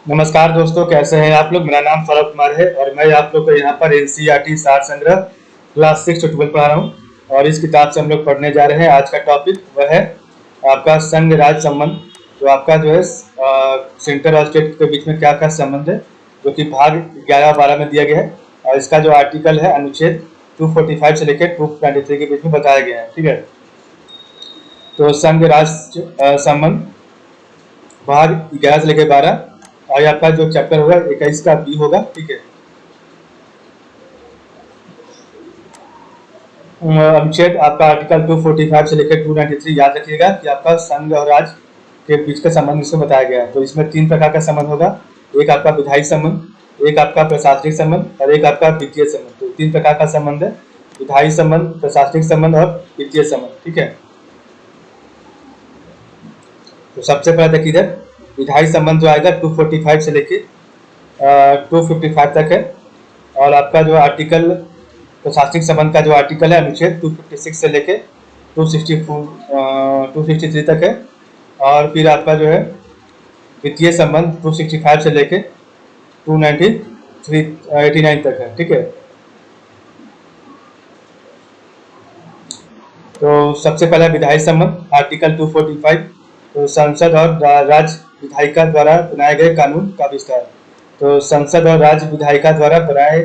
नमस्कार दोस्तों, कैसे हैं आप लोग। मेरा नाम सौरभ कुमार है और मैं आप लोग को यहाँ पर एनसीईआरटी सार संग्रह क्लास 6 से 12 पढ़ा रहा हूँ। और इस किताब से हम लोग पढ़ने जा रहे हैं। आज का टॉपिक वह है आपका संघ राज्य संबंध। तो आपका जो है सेंटर और स्टेट के बीच में क्या क्या संबंध है, जो कि भाग 11 और 12 में दिया गया है। और इसका जो आर्टिकल है अनुच्छेद 245 से लेकर 293 के बीच में बताया गया है। ठीक है, तो संघ राज्य संबंध भाग 11 से लेकर 12 और आपका जो चैप्टर होगा 21 का बी होगा। ठीक है, अनुच्छेद आपका आर्टिकल 245 से लेकर 293 याद रखिएगा कि आपका संघ और राज्य के बीच का संबंध इसमें बताया गया है। तो इसमें 3 प्रकार का संबंध होगा। एक आपका विधायी संबंध, एक आपका प्रशासनिक संबंध और एक आपका वित्तीय संबंध। तो 3 प्रकार का संबंध है, विधायी संबंध, प्रशासनिक संबंध और वित्तीय संबंध। ठीक है, तो सबसे पहले देखिए इधर विधायी संबंध जो आएगा 245 से लेके 255 तक है। और आपका जो आर्टिकल प्रशासनिक संबंध का जो आर्टिकल है अनुच्छेद 256 से लेके 263 तक है। और फिर आपका जो है वित्तीय संबंध 265 से लेके 289 तक है। ठीक है, तो सबसे पहला विधायी संबंध आर्टिकल 245, तो संसद और राज्य विधायिका द्वारा बनाए गए कानून का विस्तार। तो संसद और राज्य विधायिका द्वारा बनाए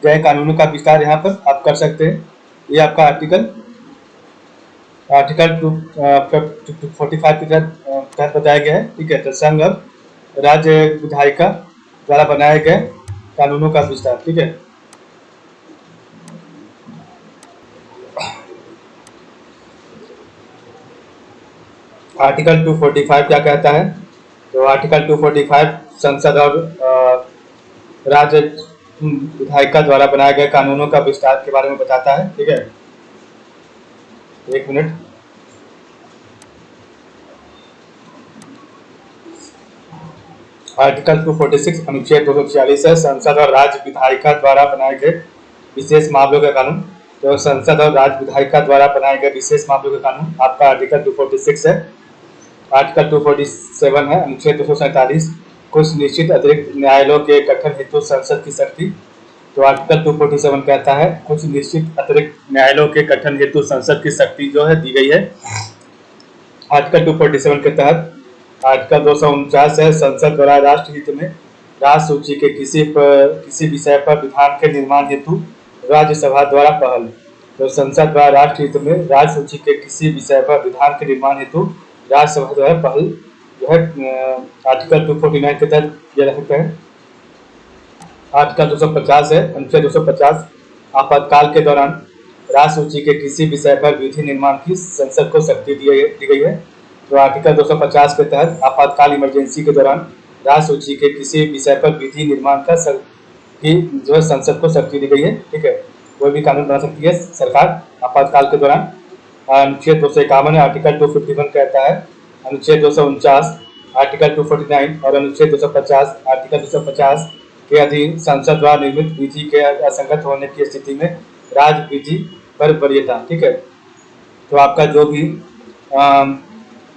गए कानूनों का विस्तार यहाँ पर आप कर सकते हैं। ये आपका आर्टिकल 245 के तहत बताया गया है। ठीक है, तो संघ और राज्य विधायिका द्वारा बनाए गए कानूनों का विस्तार। ठीक है, आर्टिकल 245 क्या कहता है। तो आर्टिकल 245 संसद और राज्य विधायिका द्वारा बनाए गए कानूनों का विस्तार के बारे में बताता है। ठीक है, एक मिनट। आर्टिकल 246 अनुच्छेद 246 है, संसद और राज्य विधायिका द्वारा बनाए गए विशेष मामलों का कानून। तो संसद और राज्य विधायिका द्वारा बनाए गए विशेष मामलों का कानून आपका आर्टिकल 246 है। आर्टिकल 247 है, अनुच्छेद 247 कुछ निश्चित अतिरिक्त न्यायालयों के गठन हेतु संसद की शक्ति। तो आर्टिकल 247 कहता है कुछ निश्चित अतिरिक्त न्यायालयों के गठन हेतु संसद की शक्ति जो है दी गई है। आर्टिकल 247 के तहत आर्टिकल 249 है, संसद द्वारा राष्ट्र हित में राज्य सूची के किसी विषय पर विधान के निर्माण हेतु राज्यसभा द्वारा पहल। तो संसद द्वारा राष्ट्र हित में राज्य सूची के किसी विषय पर विधान के निर्माण हेतु राज्यसभा द्वारा पहल जो है आर्टिकल 249 के तहत किया जा सकता है। आर्टिकल 250 है, अनुच्छेद 250 आपातकाल के दौरान राज्य सूची के किसी विषय पर विधि निर्माण की संसद को शक्ति दी गई है। तो आर्टिकल 250 के तहत आपातकाल इमरजेंसी के दौरान राज्य सूची के किसी विषय पर विधि निर्माण की जो है संसद को शक्ति दी गई है। ठीक है, कोई भी कानून बना सकती है सरकार आपातकाल के दौरान। अनुच्छेद 251 आर्टिकल 251 कहता है, अनुच्छेद 249 आर्टिकल 249 और अनुच्छेद 250 आर्टिकल 250 के अधीन संसद द्वारा निर्मित विधि के असंगत होने की स्थिति में राज्य विधि पर वरीयता। ठीक है, तो आपका जो भी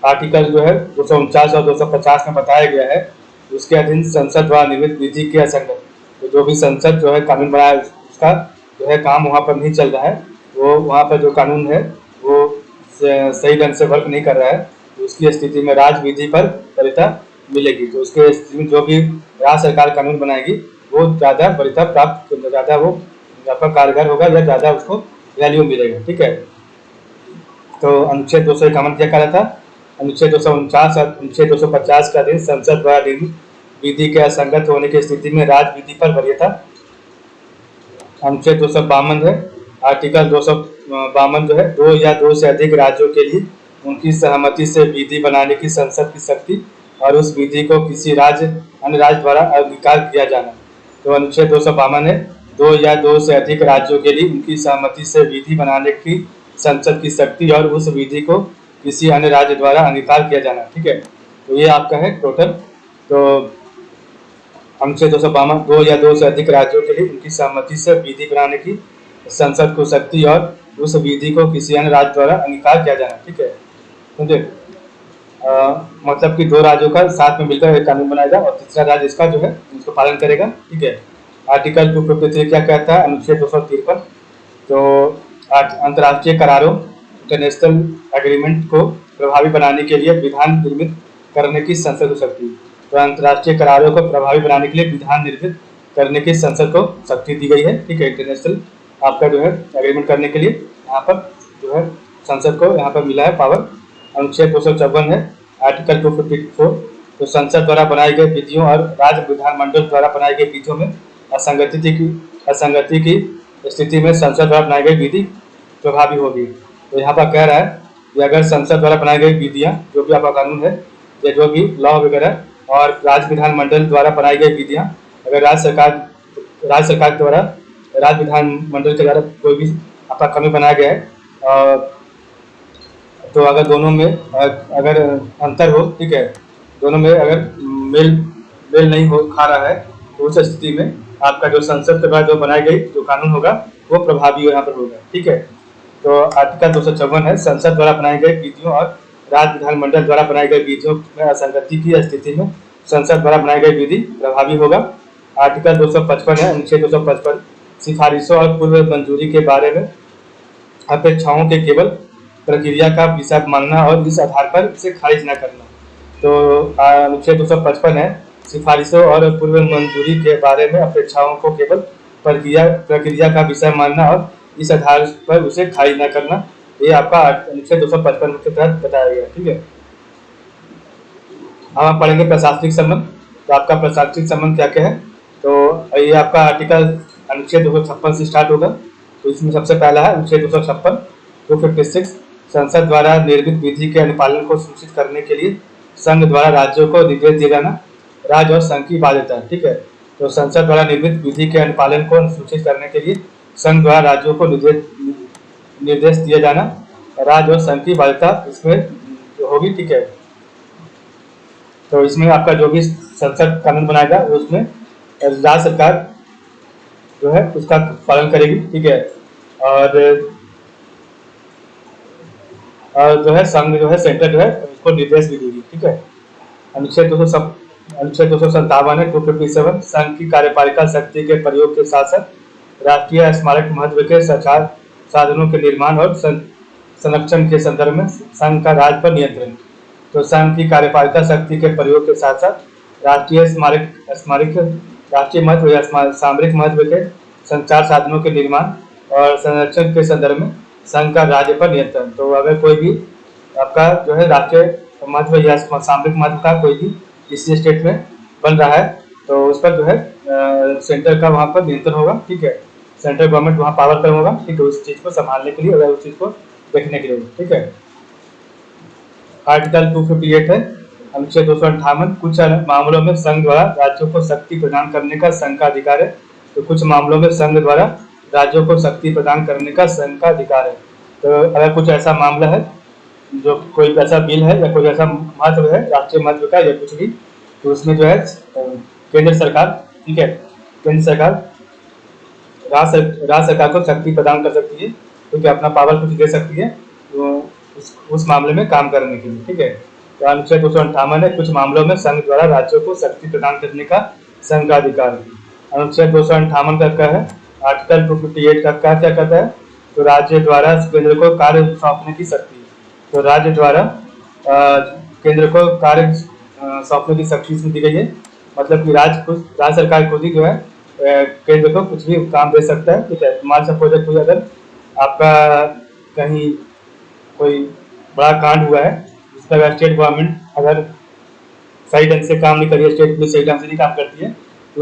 आर्टिकल जो है 249 और 250 में बताया गया है उसके अधीन संसद द्वारा निर्मित विधि के असंगत, तो जो भी संसद जो है कानून बनाया उसका जो है काम वहाँ पर नहीं चल रहा है, वो वहाँ पर जो कानून है वो सही ढंग से वर्क नहीं कर रहा है, तो उसकी स्थिति में राज्य विधि पर वरीयता मिलेगी। तो उसके स्थिति में जो भी राज्य सरकार कानून बनाएगी वो ज़्यादा वरीयता प्राप्त, ज़्यादा वो आपका कारगर होगा या ज़्यादा उसको वैल्यू मिलेगा। ठीक है, तो अनुच्छेद 251 क्या कह रहा था, अनुच्छेद 249 और अनुच्छेद 250 का अधीन संसद द्वारा निर्मित विधि के असंगत होने की स्थिति में राज्य विधि पर वरीयता। अनुच्छेद 252 है, आर्टिकल 252 जो है 2 या 2 से अधिक राज्यों के लिए उनकी सहमति से विधि बनाने की संसद की शक्ति और उस विधि को किसी अन्य राज्य द्वारा अंगीकार किया जाना। तो अनुच्छेद 252 है, 2 या 2 से अधिक राज्यों के लिए उनकी सहमति से विधि बनाने की संसद की शक्ति और उस विधि को किसी अन्य राज्य द्वारा अंगीकार किया जाना। ठीक है, तो ये आपका है टोटल। तो अनुच्छेद 252 2 या 2 से अधिक राज्यों के लिए उनकी सहमति से विधि बनाने की संसद को शक्ति और उस विधि को किसी अन्य राज्य द्वारा अंगीकार किया जाना। ठीक है, समझे। मतलब कि दो राज्यों का साथ में मिलकर एक कानून बनाएगा और तीसरा राज्य इसका जो है इसको पालन करेगा। ठीक है। आर्टिकल 253 क्या कहता है, अनुच्छेद 253, तो अंतर्राष्ट्रीय करारों इंटरनेशनल एग्रीमेंट को प्रभावी बनाने के लिए विधान निर्मित करने की संसद को शक्ति। तो अंतर्राष्ट्रीय करारों को प्रभावी बनाने के लिए विधान निर्मित करने की संसद को शक्ति दी गई है। ठीक है। इंटरनेशनल आपका जो है एग्रीमेंट करने के लिए यहाँ पर जो है संसद को यहाँ पर मिला है पावर। अनुच्छेद 254 है आर्टिकल 254, तो संसद द्वारा बनाई गई विधियों और राज्य विधानमंडल द्वारा बनाई गई विधियों में असंगति की स्थिति में संसद द्वारा बनाई गई विधि प्रभावी होगी। तो यहाँ पर कह रहा है कि अगर संसद द्वारा बनाई गई विधियाँ, जो भी आपका कानून है या जो भी लॉ वगैरह और राज्य विधानमंडल द्वारा बनाई गई विधियाँ, अगर राज्य सरकार द्वारा राज्य विधानमंडल के द्वारा कोई भी आपका कानून बनाया गया है तो अगर दोनों में अगर अंतर हो, ठीक है, दोनों में अगर मेल नहीं हो खा रहा है, तो उस स्थिति में आपका जो संसद के द्वारा जो बनाई गई जो कानून होगा वो प्रभावी यहाँ पर होगा। ठीक है। तो आर्टिकल 254 है, संसद द्वारा बनाई गई विधियों और राज्य विधानमंडल द्वारा बनाई गई विधियों में असंगति की स्थिति में संसद द्वारा बनाई गई विधि प्रभावी होगा। आर्टिकल 255 है, अनुच्छेद 255, सिफारिशों और पूर्व मंजूरी के बारे में अपेक्षाओं के केवल प्रक्रिया का विषय मानना और इस आधार पर इसे खारिज न करना। तो अनुच्छेद 255 है, सिफारिशों और पूर्व मंजूरी के बारे में अपेक्षाओं को केवल प्रक्रिया का विषय मानना और इस आधार पर उसे खारिज न करना, ये आपका अनुच्छेद 255 के तहत बताया गया। ठीक है। अब हम पढ़ेंगे प्रशासनिक संबंध। तो आपका प्रशासनिक संबंध क्या क्या है, तो ये आपका आर्टिकल अनुच्छेद 256 से स्टार्ट होगा। तो इसमें सबसे पहला है अनुच्छेद 256 256, संसद द्वारा निर्मित विधि के अनुपालन को सुनिश्चित करने के लिए संघ द्वारा राज्यों को निर्देश दिया जाना। राज्य और संघ की बाध्यता। ठीक है। तो संसद द्वारा निर्मित विधि के अनुपालन को सुनिश्चित करने के लिए संघ द्वारा राज्यों को निर्देश दिया जाना, राज्य और संघ की बाध्यता इसमें होगी। ठीक है। तो इसमें आपका जो भी संसद कानून बनाएगा उसमें राज्य सरकार जो है उसका पालन करेगी। ठीक है। और जो है संघ जो है सेंटर जो है उसको निर्देश भी देगी। ठीक है। अनुच्छेद 257 है 257, संघ की कार्यपालिका शक्ति के प्रयोग के साथ साथ राष्ट्रीय स्मारक महत्व के साधनों के निर्माण और संरक्षण के संदर्भ में संघ का राज्य पर नियंत्रण। तो संघ की कार्यपालिका शक्ति के प्रयोग के साथ साथ राष्ट्रीय महत्व या सामरिक महत्व के संचार साधनों के निर्माण और संरक्षण के संदर्भ में संघ का राज्य पर नियंत्रण। तो अगर कोई भी आपका जो है राष्ट्रीय महत्व या सामरिक महत्व का कोई भी किसी स्टेट में बन रहा है तो उस पर जो है सेंटर का वहाँ पर नियंत्रण होगा। ठीक है। सेंट्रल गवर्नमेंट वहाँ पावर कम होगा। ठीक है। उस चीज़ को संभालने के लिए अगर उस चीज़ को देखने के लिए। ठीक है। आर्टिकल 258 है, अनुच्छेद 258, कुछ मामलों में संघ द्वारा राज्यों को शक्ति प्रदान करने का संघ का अधिकार है। तो कुछ मामलों में संघ द्वारा राज्यों को शक्ति प्रदान करने का संघ का अधिकार है। तो अगर कुछ ऐसा मामला है, जो कोई ऐसा बिल है या कोई ऐसा महत्व है राष्ट्रीय महत्व का या कुछ भी, तो उसमें जो है केंद्र सरकार, ठीक है, केंद्र सरकार राज्य सरकार को शक्ति प्रदान कर सकती है, क्योंकि अपना पावर कुछ दे सकती है तो उस मामले में काम करने के लिए। ठीक है। तो अनुच्छेद 258 है, कुछ मामलों में संघ द्वारा राज्यों को शक्ति प्रदान करने का संघ का अधिकार है। अनुच्छेद 258 का क्या है, आर्टिकल 258 का क्या कहता है, तो राज्य द्वारा केंद्र को कार्य सौंपने की शक्ति। तो राज्य द्वारा केंद्र को कार्य सौंपने की शक्ति इसमें दी गई है। मतलब कि राज्य सरकार खुद ही जो है केंद्र को कुछ भी काम दे सकता है। ठीक है। मान सपोज कोई अगर आपका कहीं कोई बड़ा कांड हुआ है जिसका अगर स्टेट गवर्नमेंट अगर सही ढंग से काम नहीं करी है, स्टेट में सही ढंग से नहीं काम करती है, तो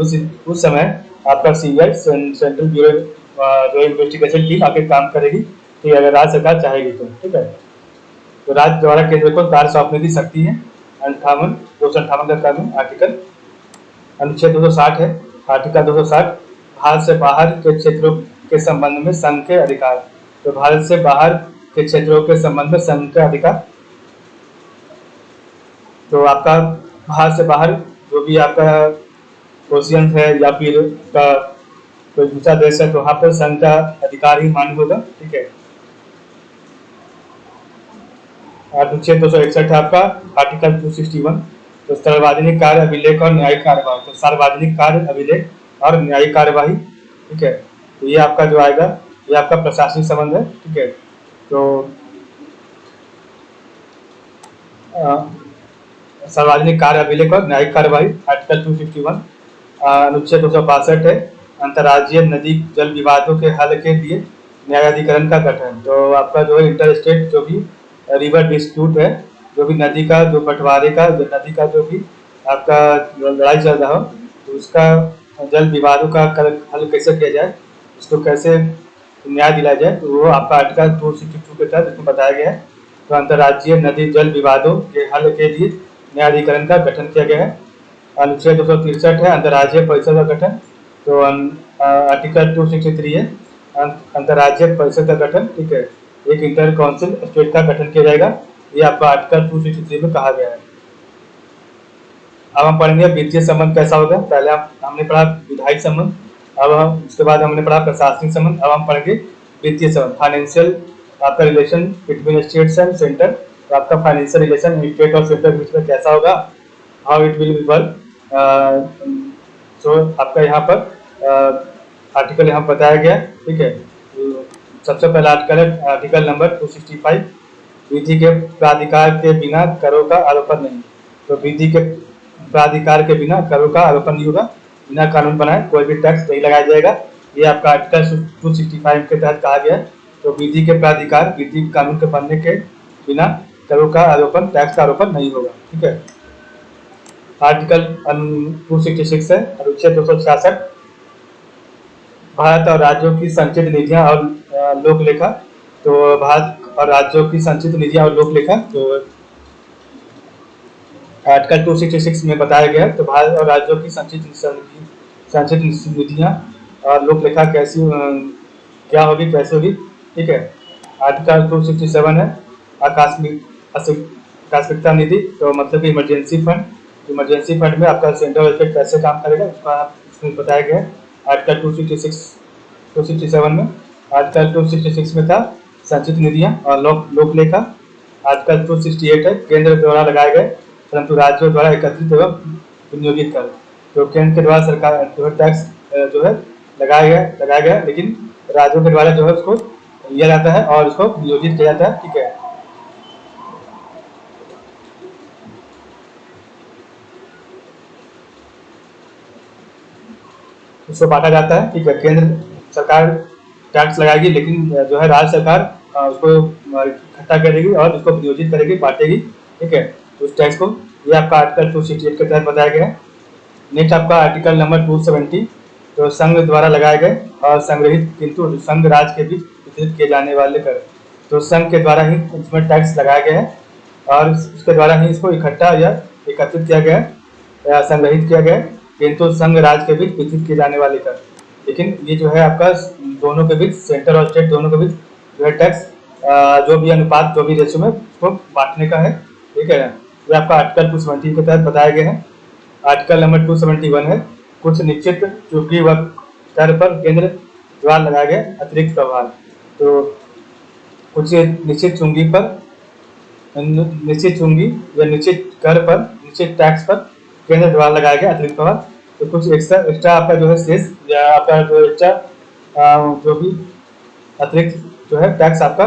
उस समय आपका CBI सेंट्रल ब्यूरो जो इन्वेस्टिगेशन टीम आके काम करेगी। ठीक है। अगर राज्य सरकार चाहेगी तो। ठीक है। तो राज्य द्वारा केंद्र को कार्य सौंपने की शक्ति है। 258 का कानून आर्टिकल अनुच्छेद 260 है, आर्टिकल 260, भारत से बाहर के क्षेत्रों के संबंध में संघ के अधिकार। तो भारत से बाहर के क्षेत्रों के संबंध में संघ का अधिकार, तो आपका भारत से बाहर जो भी आपका ओशियन है या फिर का कोई दूसरा देश है तो वहाँ पर संघ का अधिकार ही मान्य होगा। ठीक है। अनुच्छेद 261 है आपका, आर्टिकल 261। तो सार्वजनिक कार्य अभिलेख और न्यायिक कार्यवाही, तो सार्वजनिक कार्य अभिलेख और न्यायिक कार्यवाही, ठीक है। तो ये आपका जो आएगा, ये आपका प्रशासनिक संबंध है, ठीक है। तो सार्वजनिक कार्य अभिलेख और न्यायिक कार्यवाही आर्टिकल 251। अनुच्छेद 262 है, अंतर्राज्यीय नदी जल विवादों के हल के लिए न्यायाधिकरण का गठन। तो आपका जो है इंटर स्टेट जो भी रिवर डिस्प्यूट है, जो भी नदी का जो बंटवारे का, जो नदी का जो भी आपका लड़ाई चल रहा हो, तो उसका जल विवादों का हल कैसे किया जाए, उसको कैसे न्याय दिलाया जाए, तो वो आपका आर्टिकल 262 के तहत इसमें बताया गया है। तो अंतर्राज्यीय नदी जल विवादों के हल के लिए न्यायाधिकरण का गठन किया गया है। अनुच्छेद 263 है, अंतर्राज्यीय परिषद का गठन। तो आर्टिकल 263 है, अंतर्राज्यीय परिषद का गठन, ठीक है। एक इंटर काउंसिल स्टेट का गठन किया जाएगा, ये आपका आर्टिकल 263 में कहा गया है। अब हम पढ़ेंगे वित्तीय संबंध कैसा होगा। पहले हमने पढ़ा विधायिक संबंध, अब हम उसके बाद हमने पढ़ा प्रशासनिक संबंध, अब हम पढ़ेंगे वित्तीय संबंध, फाइनेंशियल आपका relation between states and centre. तो आपका फाइनेंशियल रिलेशन स्टेट और सेंटर के बीच में कैसा होगा, हाउ इट विल वर्क। तो आपका यहाँ पर आर्टिकल यहाँ बताया गया, ठीक है। तो सबसे पहला आर्टिकल है आर्टिकल नंबर 265, विधि के प्राधिकार के बिना करों का आरोपण नहीं। तो विधि के प्राधिकार के बिना करों का आरोपण नहीं होगा, बिना कानून बनाए कोई भी टैक्स नहीं लगाया जाएगा, ये आपका आर्टिकल 265 के तहत कहा गया है। तो विधि के प्राधिकार, विधि कानून के बनने के बिना करों का आरोपण, टैक्स का आरोपण नहीं होगा, ठीक है। आर्टिकल 266 है, अनुच्छेद 266, भारत और राज्यों की संचित निधियां और लोक लेखा। तो भारत और राज्यों की संचित निधियां और लोक लेखा, तो आर्टिकल 266 में बताया गया है। तो भारत और राज्यों की संचित निधियां और लोक लेखा कैसी क्या होगी, कैसे होगी, ठीक है। आर्टिकल 267 है, आकस्मिकता निधि, तो मतलब कि इमरजेंसी फंड। इमरजेंसी फंड में आपका सेंट्रल बजट कैसे काम करेगा, उसका इसमें बताया गया है आर्टिकल 267 में। आर्टिकल 266 में था संचित निधियां और लोक लेखा। आर्टिकल 268 है, केंद्र द्वारा लगाए गए परंतु राज्यों द्वारा एकत्रित एवं विनियोगित कर। तो केंद्र के द्वारा सरकार जो है टैक्स जो है लगाया गया, लेकिन राज्यों के द्वारा जो है उसको लिया जाता है और उसको नियोजित किया जाता है, ठीक है। उसको बांटा जाता है, ठीक है। केंद्र सरकार टैक्स लगाएगी, लेकिन जो है राज्य सरकार उसको इकट्ठा करेगी और उसको नियोजित करेगी, बांटेगी, ठीक है, उस टैक्स को। ये आपका आर्टिकल 268 के तहत बताया गया है। नेक्स्ट आपका आर्टिकल नंबर 270, तो संघ द्वारा लगाए गए और संग्रहित किंतु संघ राज्य के बीच वितरित किए जाने वाले कर। तो संघ के द्वारा ही इसमें टैक्स लगाया गया है और उसके द्वारा ही इसको इकट्ठा या एकत्रित किया गया है या संग्रहित किया गया है, किंतु संघ राज्य के बीच वितरित किए जाने वाले कर। लेकिन ये जो है आपका दोनों के बीच, सेंटर और स्टेट दोनों के बीच जो है टैक्स जो भी अनुपात, जो भी रेशो में उसको बांटने का है, ठीक है। ये आपका आर्टिकल 270 के तहत बताया गया है। आर्टिकल नंबर 271 है, कुछ निश्चित चूंकि व कर पर केंद्र द्वारा लगाया गया अतिरिक्त प्रभार। तो कुछ निश्चित चुंगी पर, निश्चित चुंगी या निश्चित कर पर, निश्चित टैक्स पर केंद्र द्वारा लगाया गया अतिरिक्त प्रभार। तो कुछ एक्स्ट्रा आपका जो है शेष या आपका जो एक्स्ट्रा जो भी अतिरिक्त जो है टैक्स आपका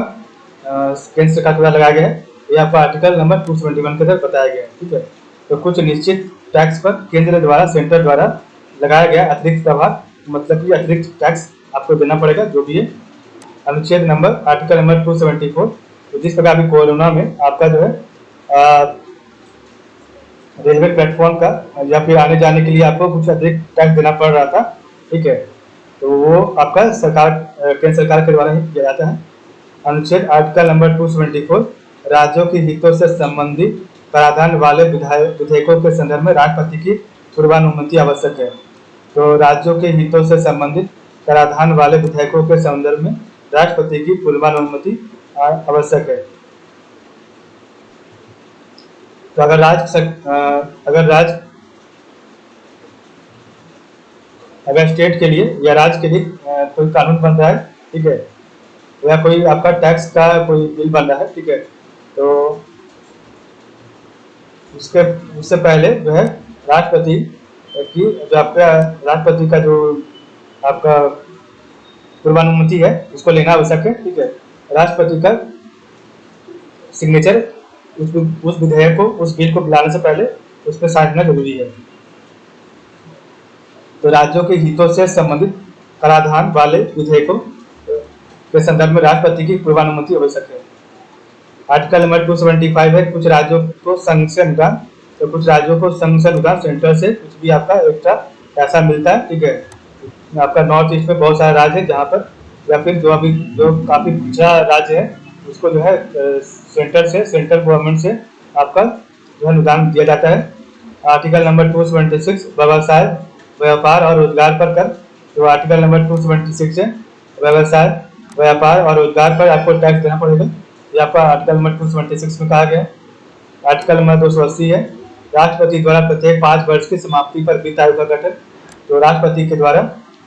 केंद्र सरकार द्वारा लगाया गया है, ये आपका आर्टिकल नंबर 271 के तहत बताया गया है, ठीक है। तो कुछ निश्चित टैक्स पर केंद्र द्वारा, सेंटर द्वारा लगाया गया अतिरिक्त प्रभार, मतलब कि अतिरिक्त टैक्स आपको देना पड़ेगा जो भी है। अनुच्छेद नंबर आर्टिकल नंबर 274, तो जिस प्रकार अभी कोरोना में आपका जो है रेलवे प्लेटफॉर्म का या फिर आने जाने के लिए आपको कुछ अतिरिक्त टैक्स देना पड़ रहा था, ठीक है, तो वो आपका सरकार, केंद्र सरकार के द्वारा ही किया जाता है। अनुच्छेद आर्टिकल नंबर 274, राज्यों के हितों से संबंधित प्रावधान वाले विधेयकों के संदर्भ में राष्ट्रपति की पूर्वानुमति आवश्यक है। तो राज्यों के हितों से संबंधित प्रावधान वाले विधेयकों के संदर्भ में राष्ट्रपति की पूर्वानुमति आवश्यक है। तो अगर अगर स्टेट के लिए या राज्य के लिए कोई कानून बन रहा है, ठीक है, या कोई आपका टैक्स का कोई बिल बन रहा है, ठीक है, तो उसके उससे पहले जो है राष्ट्रपति की जो आपका राष्ट्रपति का जो आपका पूर्वानुमति है उसको लेना आवश्यक है। ठीक है, राष्ट्रपति का सिग्नेचर उस विधेयक को, उस बिल को लाने से पहले उस पर साइन करना जरूरी है। तो राज्यों के हितों से संबंधित कराधान वाले विधेयकों के संदर्भ में राष्ट्रपति की पूर्वानुमति आवश्यक है। आर्टिकल नंबर 275 है, कुछ राज्यों को संघ से अनुदान, तो कुछ राज्यों को संघ से अनुदान, सेंटर से कुछ भी आपका एक्स्ट्रा पैसा मिलता है। ठीक है, आपका नॉर्थ ईस्ट में बहुत सारे राज्य है जहाँ पर, या फिर जो काफी पिछड़ा राज्य है उसको जो है सेंट्रल गवर्नमेंट से आपका जो है अनुदान दिया जाता है। आर्टिकल नंबर 276 व्यवसाय, व्यापार और रोजगार पर कर, तो आर्टिकल नंबर 276 है, व्यवसाय, व्यापार और रोजगार पर आपको टैक्स देना पड़ेगा, ये आपका आर्टिकल नंबर 276 में कहा गया है। आर्टिकल नंबर 280 है, राष्ट्रपति द्वारा प्रत्येक 5 वर्ष की समाप्ति पर वित्त आयोग का गठन, तो राष्ट्रपति के द्वारा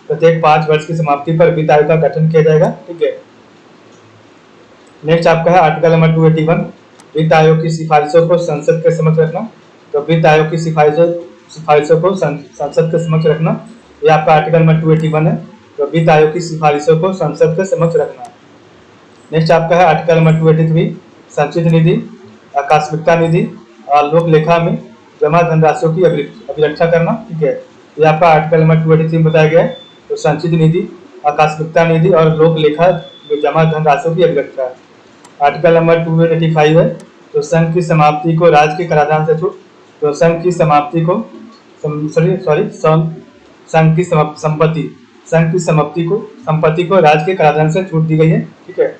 प्रत्येक 5 वर्ष की समाप्ति पर वित्त आयोग का गठन किया जाएगा। ठीक है, नेक्स्ट आपका है आर्टिकल नंबर 281, वित्त आयोग की सिफारिशों को संसद के समक्ष रखना, तो वित्त आयोग की सिफारिशों को संसद के समक्ष रखना, ये आपका आर्टिकल नंबर 281 है, तो वित्त आयोग की सिफारिशों को संसद के समक्ष रखना। नेक्स्ट आपका है आर्टिकल नंबर 283, संचित निधि, आकस्मिकता निधि और लोक लेखा में जमा धनराशियों की अभिरक्षा करना। ठीक है, ये आपका आर्टिकल नंबर 283 में बताया गया है, तो संचित निधि, आकस्मिकता निधि और लोक लेखा में जमा धनराशियों की अभिरक्षा। आर्टिकल नंबर 285 है, तो संघ की समाप्ति को राज्य के कराधान से छूट, तो संघ की समाप्ति को संपत्ति को राज्य के कराधान से छूट दी गई है। ठीक है,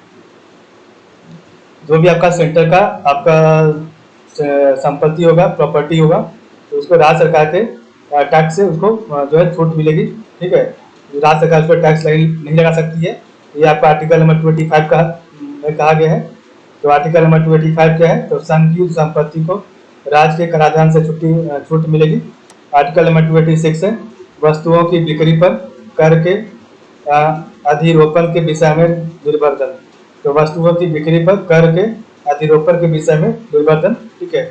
जो भी आपका सेंटर का आपका संपत्ति होगा, प्रॉपर्टी होगा, तो उसको राज्य सरकार के टैक्स से उसको जो है छूट मिलेगी। ठीक है, राज्य सरकार उस पर टैक्स नहीं लगा सकती है, ये आपका आर्टिकल नंबर 285 में कहा गया है। तो आर्टिकल नंबर 285 क्या है, तो संघ की संपत्ति को राज्य के कराधान से छूट मिलेगी। आर्टिकल नंबर 286 है, वस्तुओं की बिक्री पर कर के अधिरोपण के विषय में निर्वर्तन, तो वस्तुओं की बिक्री पर कर के अधिरोपण के विषय में निर्वर्तन। ठीक है,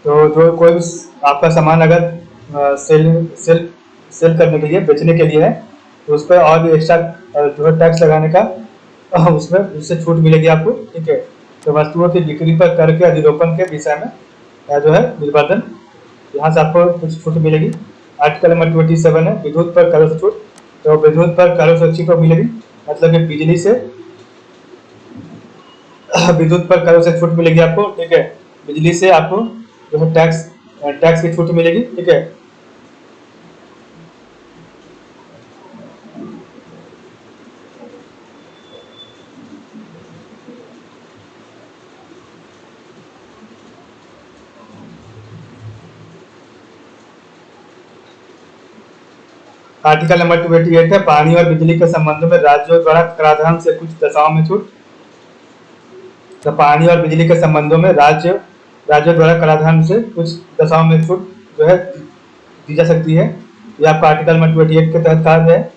तो जो कोई भी आपका सामान अगर सेल करने के लिए, बेचने के लिए है, तो उस पर और भी एक्स्ट्रा जो है टैक्स लगाने का उसमें उससे छूट मिलेगी आपको। ठीक है, तो वस्तुओं की बिक्री पर कर के अधिरोपण के विषय में जो है निर्वर्तन, यहाँ से आपको कुछ छूट मिलेगी। आर्टिकल नंबर 27 है, विद्युत पर करों से छूट, तो विद्युत पर करों से छूट मिलेगी, मतलब कि बिजली से विद्युत पर करों से छूट मिलेगी आपको। ठीक है, बिजली से आपको जो है टैक्स की छूट मिलेगी। ठीक है, आर्टिकल नंबर 288 है, पानी और बिजली के संबंध में राज्यों द्वारा कराधान से कुछ दशाओं में छूट, तो पानी और बिजली के संबंधों में राज्यों द्वारा कराधान से कुछ दशाओं में छूट जो है दी जा सकती है, ये आपका आर्टिकल नंबर 288 के तहत कहा गया है।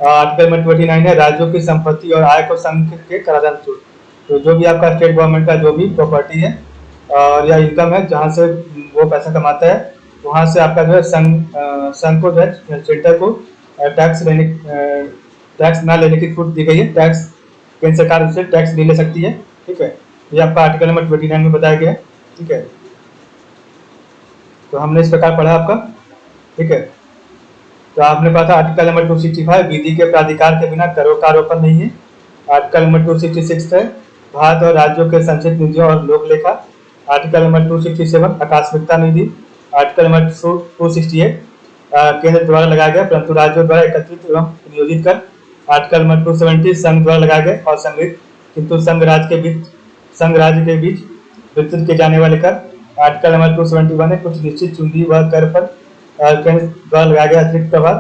आर्टिकल नंबर 289 है, राज्यों की संपत्ति और आय को संघ के कराधान से छूट, तो जो भी आपका स्टेट गवर्नमेंट का जो भी प्रॉपर्टी है और या इनकम है, जहाँ से वो पैसा कमाता है, वहाँ से आपका जो है संघ को जो है सेंटर को टैक्स ना लेने की छूट दी गई है, टैक्स केंद्र सरकार उससे टैक्स नहीं ले सकती है। ठीक है, ये आपका आर्टिकल नंबर 29 में बताया गया है। ठीक है, तो हमने इस प्रकार पढ़ा आपका। ठीक है, तो आपने पढ़ा था आर्टिकल नंबर 265, विधि के प्राधिकार के बिना करों का आरोपण नहीं है। आर्टिकल नंबर 266 है, भारत और राज्यों के संचित निधियों और लोक लेखा। आर्टिकल नंबर 267, आकस्मिकता निधि। आर्टिकल नंबर 268, केंद्र द्वारा लगाया गया परंतु राज्यों द्वारा एकत्रित एवं नियोजित कर। आर्टिकल नंबर 270, संघ द्वारा लगाया गया और संग्रहित किंतु संघ राज्य के बीच वितरित किए जाने वाले कर। आर्टिकल नंबर 271 है, कुछ निश्चित चुंगी व कर पर केंद्र द्वारा लगाया गया अतिरिक्त प्रभार।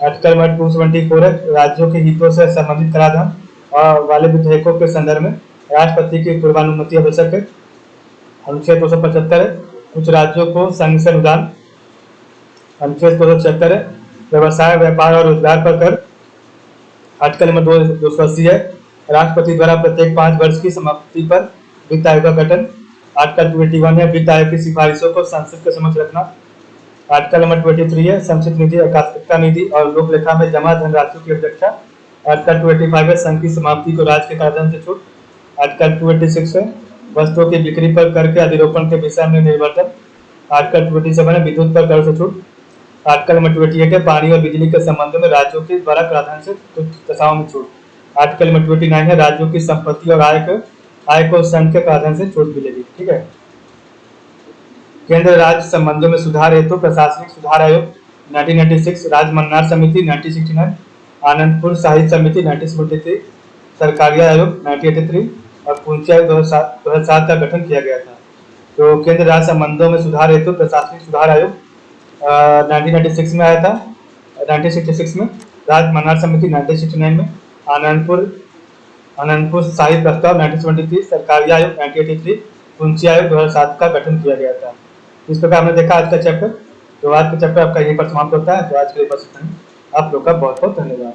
आर्टिकल नंबर 274 है, राज्यों के हितों से संबंधित कराधान और वाले विधेयकों के संदर्भ में राष्ट्रपति की पूर्वानुमति आवश्यक है। अनुच्छेद 275 है, कुछ राज्यों को संघ से अनुदान। अनुच्छेद 276 है, व्यवसाय, व्यापार और रोजगार पर कर। आर्टिकल नंबर 280 है, राष्ट्रपति द्वारा प्रत्येक 5 वर्ष की समाप्ति पर वित्त आयोग का गठन। आर्टिकल 281 है वित्त आयोग की सिफारिशों को संसद के समक्ष रखना। आर्टिकल नंबर 23 है संचित निधि, आकस्मिकता निधि और लोक लेखा में जमा धनराशि की अपेक्षा। आर्टिकल 285 है संघ की समाप्ति को राज्य के कराधान से छूट। आर्टिकल 286 है वस्तुओं की बिक्री पर कर के अधिरोपण के विषय में निर्वर्तन। आर्टिकल 287 है विद्युत पर कर से छूट। आर्टिकल नंबर 28 है पानी और बिजली के संबंध में राज्यों के द्वारा कराधान से कुछ दशाओं में छूट। आर्टिकल नंबर 29 है राज्यों की संपत्ति और आय को संघ के कराधान से छूट मिलेगी। ठीक है। केंद्र राज्य संबंधों में सुधार हेतु प्रशासनिक सुधार आयोग 1996, राज्य मन्नार समिति 1969, आनंदपुर साहित्य समिति 1973, सरकारी आयोग 1983 और पूंची आयोग 2007 का गठन किया गया था। तो केंद्र राज्य संबंधों में सुधार हेतु प्रशासनिक सुधार आयोग 1996 में आया था, 1966 में, राज्य मन्नार समिति 1969 में, आनंदपुर साहित्य प्रस्ताव 1973, सरकारी आयोग 1983, पूंची आयोग 2007 का गठन किया गया था। इस प्रकार हमने देखा आज का चैप्टर। तो आज का चैप्टर आपका यहीं पर समाप्त होता है। तो आज के लिए बस इतना ही। आप लोग का बहुत बहुत धन्यवाद।